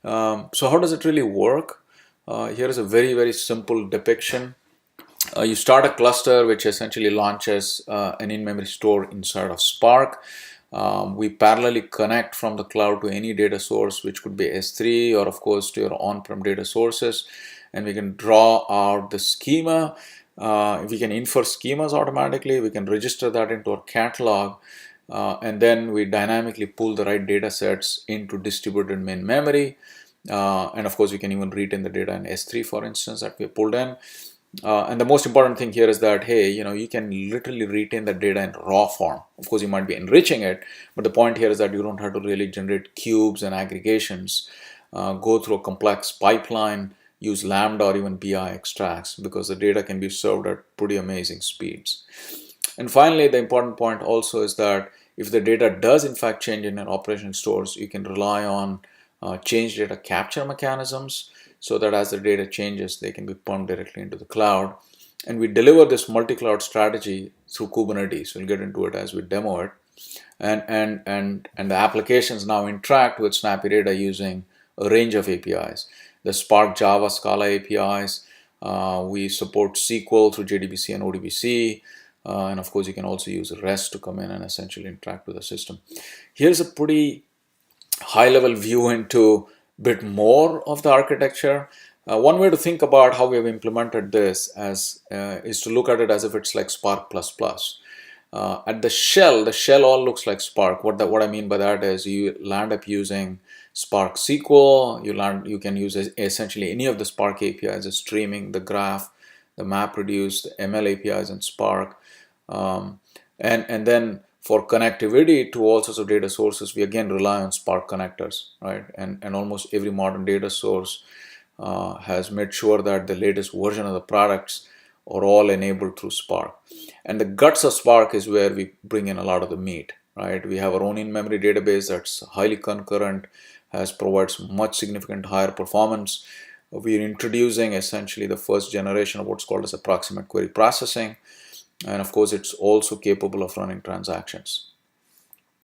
So how does it really work? Here is a very simple depiction. You start a cluster which essentially launches an in-memory store inside of Spark. We parallelly connect from the cloud to any data source, which could be S3 or of course to your on-prem data sources, and we can draw out the schema. We can infer schemas automatically. We can register that into our catalog, and then we dynamically pull the right data sets into distributed main memory. And of course, we can even retain the data in S3, for instance, that we pulled in. And the most important thing here is that, hey, you can literally retain the data in raw form. Of course, you might be enriching it, but the point here is that you don't have to really generate cubes and aggregations, go through a complex pipeline, use Lambda or even BI extracts, because the data can be served at pretty amazing speeds. And finally, the important point also is that if the data does in fact change in an operation stores, you can rely on change data capture mechanisms, so that as the data changes, they can be pumped directly into the cloud. And we deliver this multi-cloud strategy through Kubernetes. We'll get into it as we demo it. And the applications now interact with SnappyData using a range of APIs. The Spark Java Scala APIs. We support SQL through JDBC and ODBC. And of course, you can also use REST to come in and essentially interact with the system. Here's a pretty high-level view into a bit more of the architecture. One way to think about how we have implemented this is to look at it as if it's like Spark++. At the shell all looks like Spark. What I mean by that is you land up using Spark SQL. You can use essentially any of the Spark APIs, the streaming, the graph, the MapReduce, the ML APIs in Spark, and then for connectivity to all sorts of data sources, we again rely on Spark connectors, right? And almost every modern data source has made sure that the latest version of the products are all enabled through Spark. And the guts of Spark is where we bring in a lot of the meat, right? We have our own in-memory database that's highly concurrent, provides much significant higher performance. We're introducing essentially the first generation of what's called as approximate query processing. And of course, it's also capable of running transactions.